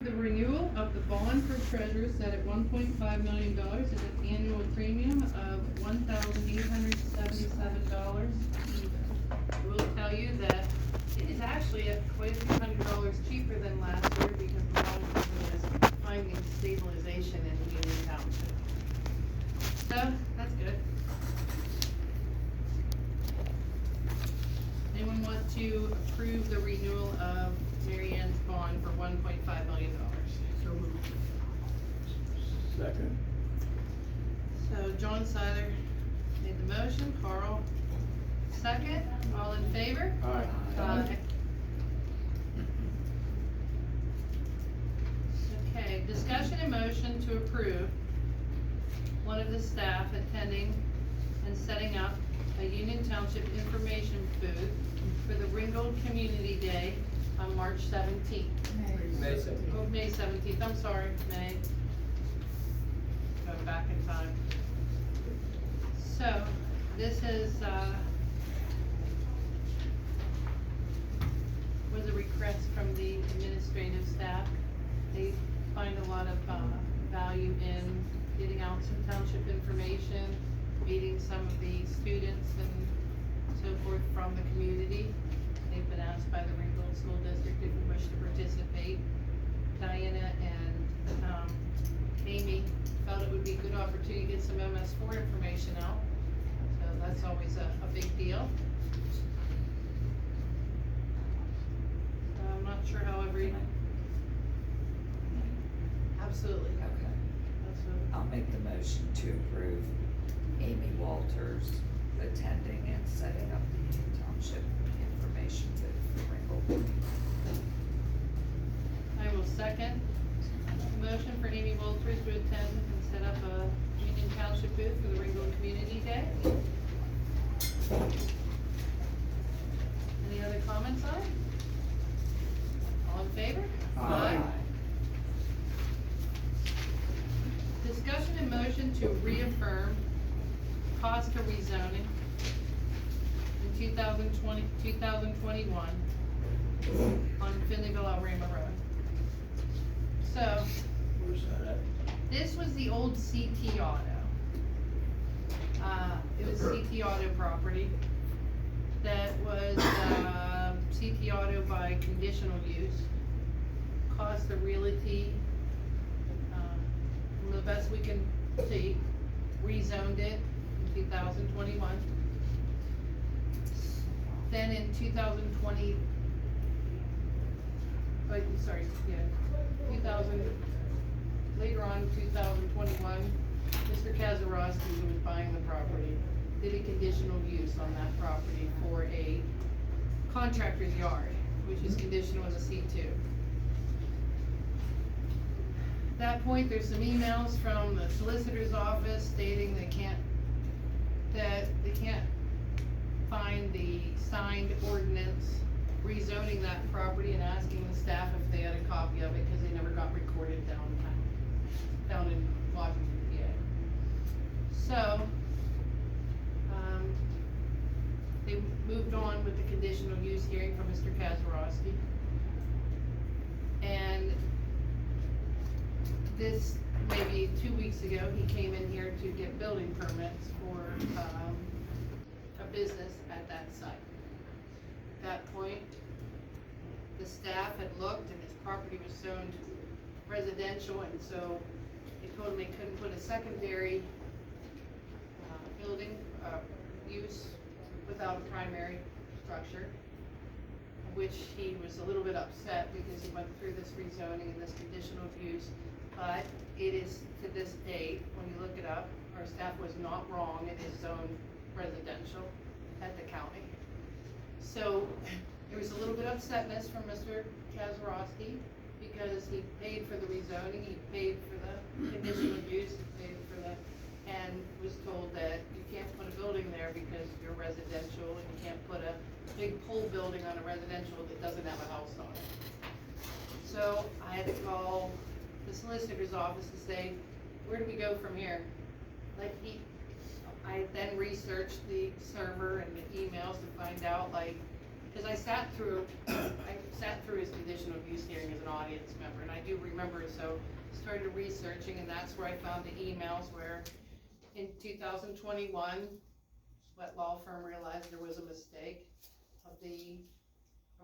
The renewal of the bond for treasurer set at $1.5 million at an annual premium of $1,877 even. I will tell you that it is actually at quite a few $100 cheaper than last year because the bond company is finding stabilization in Union Township. So, that's good. Anyone want to approve the renewal of Mary Ann's bond for $1.5 million? So moved. Second. So John Seiler made the motion, Carl second, all in favor? Aye. Aye. Okay, discussion and motion to approve one of the staff attending and setting up a Union Township information booth for the Ringgold Community Day on March 17th. May 17th. Oh, May 17th, I'm sorry, May. Go back in time. So, this is, was a request from the administrative staff. They find a lot of, value in getting out some township information, meeting some of the students and so forth from the community. They've been asked by the Ringgold School District if we wish to participate. Diana and Amy felt it would be a good opportunity to get some MS4 information out. So that's always a big deal. I'm not sure how absolutely. Okay, Absolutely. I'll make the motion to approve Amy Walters attending and setting up the Union Township information booth for Ringgold. I will second the motion for Amy Walters to attend and set up a Union Township booth for the Ringgold Community Day. Any other comments on it? All in favor? Aye. Discussion and motion to reaffirm Costa rezoning in 2021 on Finleyville Alrama Road. So, Where's that at? this was the old CT Auto. It was CT Auto property that was, CT Auto by conditional use. Costa Realty, from the best we can see, rezoned it in 2021. Then in 2020, 2021, Mr. Kazarowski, who was buying the property, did a conditional use on that property for a contractor's yard, which is conditional as a C2. At that point, there's some emails from the solicitor's office stating they can't find the signed ordinance rezoning that property and asking the staff if they had a copy of it, because they never got recorded down in Washington, PA. So, they moved on with the conditional use hearing from Mr. Kazarowski. And this, maybe 2 weeks ago, he came in here to get building permits for, a business at that site. At that point, the staff had looked and his property was zoned residential, and so they told him they couldn't put a secondary, building, use without a primary structure, which he was a little bit upset because he went through this rezoning and this conditional use. But it is, to this date, when you look it up, our staff was not wrong, it is zoned residential at the county. So, there was a little bit of upsetness from Mr. Kazarowski, because he paid for the rezoning, he paid for the conditional use, he paid for the, and was told that you can't put a building there because you're residential, and you can't put a big pole building on a residential that doesn't have a house on it. So, I had to call the solicitor's office to say, where do we go from here? Like, I then researched the server and the emails to find out, like, Cause I sat through his conditional use hearing as an audience member, and I do remember, so started researching, and that's where I found the emails where in 2021, what law firm realized there was a mistake of the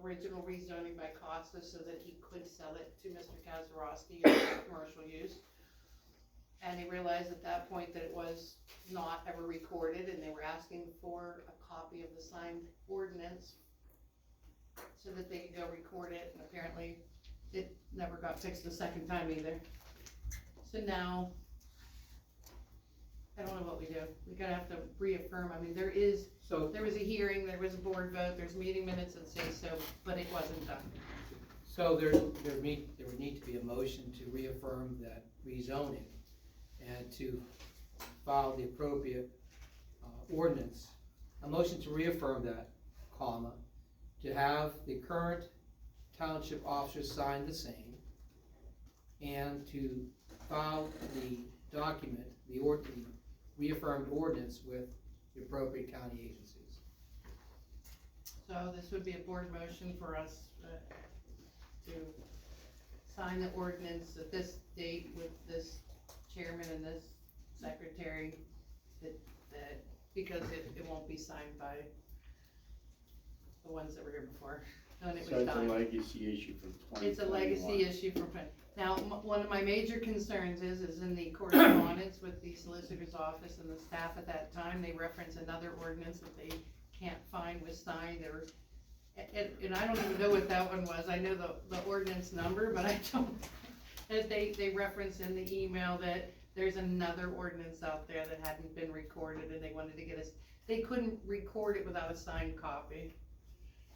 original rezoning by Costa so that he could sell it to Mr. Kazarowski as commercial use. And he realized at that point that it was not ever recorded, and they were asking for a copy of the signed ordinance so that they could go record it, and apparently it never got fixed the second time either. So now, I don't know what we do. We're gonna have to reaffirm. I mean, there was a hearing, there was a board vote, there's meeting minutes that say so, but it wasn't done. So there would need to be a motion to reaffirm that rezoning and to file the appropriate ordinance. A motion to reaffirm that, comma, to have the current township officers sign the same, and to file the document, the reaffirmed ordinance with the appropriate county agencies. So this would be a board motion for us to sign the ordinance at this date with this chairman and this secretary, that because it won't be signed by the ones that were here before. And it So was it's a done. legacy issue from 2021. It's a legacy issue for, now, one of my major concerns is in the correspondence with the solicitor's office and the staff at that time, they reference another ordinance that they can't find was signed, or, and I don't even know what that one was. I know the ordinance number, but I don't, they reference in the email that there's another ordinance out there that hadn't been recorded, and they wanted to get us, they couldn't record it without a signed copy.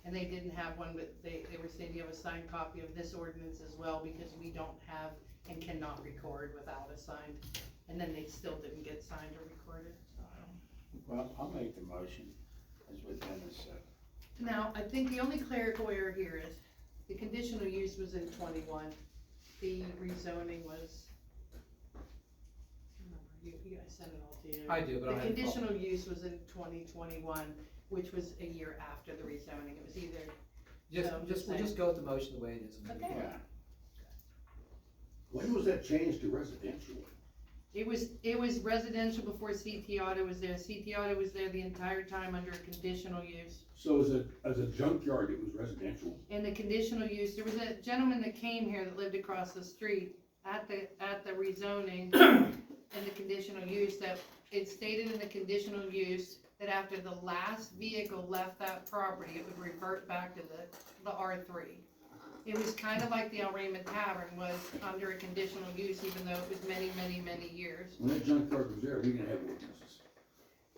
And they didn't have one, but they were saying you have a signed copy of this ordinance as well, because we don't have and cannot record without a signed. And then they still didn't get signed or recorded, so I don't. Well, I'll make the motion as what Dennis said. Now, I think the only clerical error here is the conditional use was in 21. The rezoning was, you guys sent it all to you. I do, but I The have a conditional use was in 2021, which was a year after the rezoning. It was either, We'll just go with the motion the way it is. and Okay. Yeah. When was that changed to residential? it was residential before CT Auto was there. CT Auto was there the entire time under a conditional use. So as a junkyard, it was residential? And the conditional use, there was a gentleman that came here that lived across the street at the rezoning and the conditional use, that it stated in the conditional use that after the last vehicle left that property, it would revert back to the R3. It was kind of like the El Raymond Tavern was under a conditional use, even though it was many, many, many years. When that junkyard was there, we didn't have ordinances.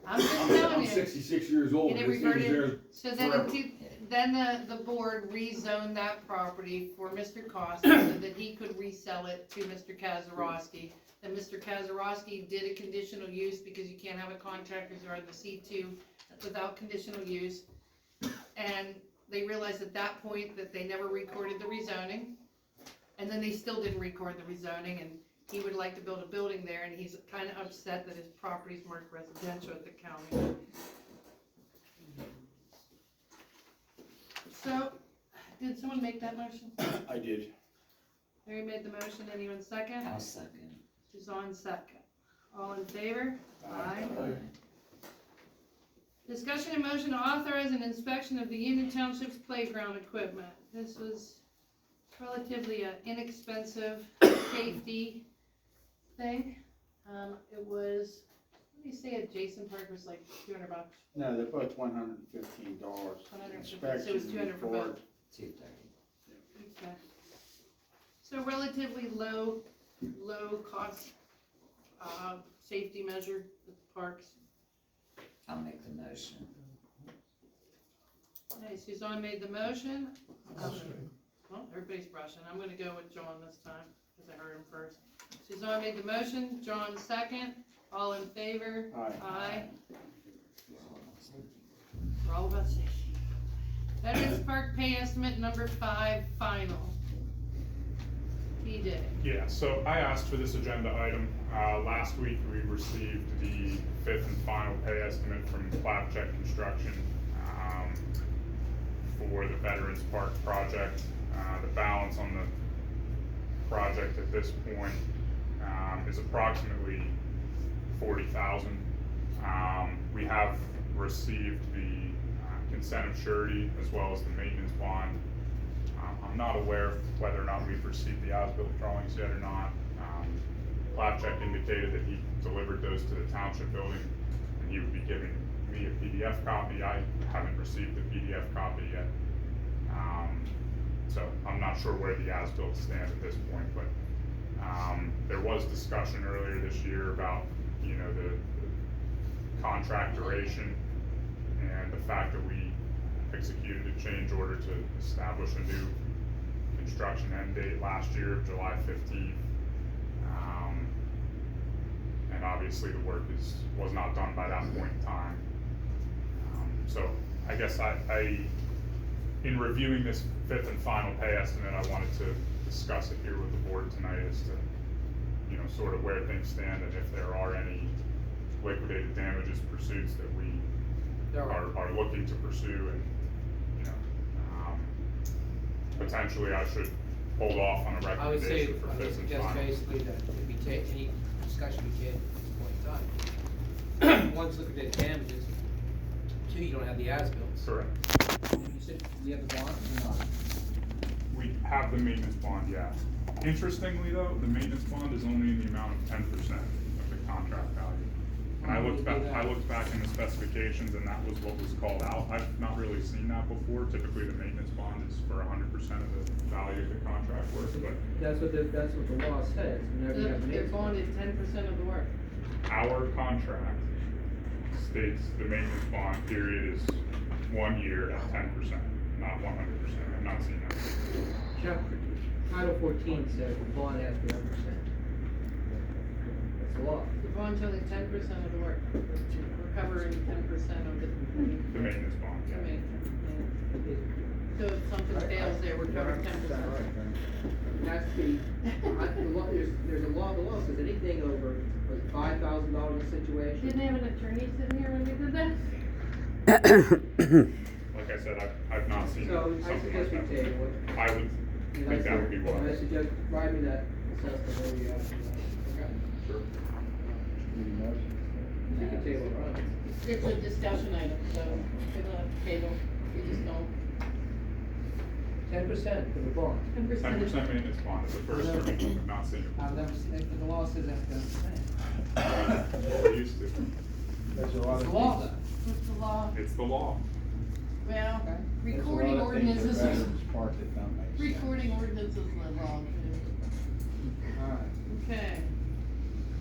I'm just telling I'm you. 66 years old, And it and this thing was there reverted, so forever. then the board rezoned that property for Mr. Costa so that he could resell it to Mr. Kazarowski. And Mr. Kazarowski did a conditional use, because you can't have a contractor's yard in the C2 without conditional use. And they realized at that point that they never recorded the rezoning. And then they still didn't record the rezoning, and he would like to build a building there, and he's kind of upset that his property's marked residential at the county. So, did someone make that motion? I did. Mary made the motion, anyone second? I'll second. Suzanne second. All in favor? Aye. Discussion and motion to authorize an inspection of the Union Township's playground equipment. This was relatively an inexpensive safety thing. It was, what did you say, at Jason Park was like $200? No, they're both $115. 150, so it was 200 for both. 230. Okay. So relatively low cost, safety measure with parks. I'll make the motion. Okay, Suzanne made the motion. Well, everybody's rushing. I'm gonna go with John this time, because I heard him first. Suzanne made the motion, John second. All in favor? Aye. We're all about safety. Veterans Park pay estimate number 5, final. PJ. Yeah, so I asked for this agenda item. Last week we received the 5th and final pay estimate from Flapjack Construction for the Veterans Park project. The balance on the project at this point, is approximately 40,000. We have received the consent of surety as well as the maintenance bond. I'm not aware of whether or not we've received the as-built drawings yet or not. Lapcheck indicated that he delivered those to the township building and he would be giving me a PDF copy. I haven't received the PDF copy yet. So I'm not sure where the as-built stand at this point, but there was discussion earlier this year about, you know, the contract duration and the fact that we executed a change order to establish a new construction end date last year of July 15th. And obviously the work was not done by that point in time. So I guess in reviewing this fifth and final pay estimate, I wanted to discuss it here with the board tonight as to, you know, sort of where things stand and if there are any liquidated damages pursuits that we are looking to pursue, and, you know, potentially I should hold off on a I would say, recommendation for I would fifth and suggest final. basically that if we take any discussion we can at this point in time. One's liquidated damages, two, you don't have the as-bills. Correct. And you said we have the bond or not? We have the maintenance bond, yeah. Interestingly though, the maintenance bond is only in the amount of 10% of the contract value. And I looked back in the specifications and that was what was called out. I've not really seen that before. Typically the maintenance bond is for 100% of the value of the contract work, but That's what the law says, whenever you have an They're maintenance. bonded 10% of the work. our contract states the maintenance bond period is 1 year at 10%, not 100%. I've not seen that. Chapter, Title 14 says the bond has to be 100%. That's the law. The bond's only 10% of the work. We're covering 10% of the The maintenance bond, yeah. maintenance. So if something fails there, we're covering 10%. That's the law, there's a law, the law says anything over, like, $5,000 a situation. Didn't they have an attorney sitting here when we did that? Like I said, I've not seen So I something like suggest we that. table it. I would think that would be I wise. suggest, write me that assessment where you have, okay? Sure. You can table it, right? It's a discussion item, so we don't have to table, we just don't. 10% for the bond. 10%. 10% maintenance bond is the first for me, I've not seen it. I've never seen it, but the law says that's 10%. We're used to it. There's a lot It's of the law, things- though. What's the law? It's the law. Well, Okay. there's a lot recording of things that ordinances, Veterans Park that don't make sense. recording ordinances are wrong.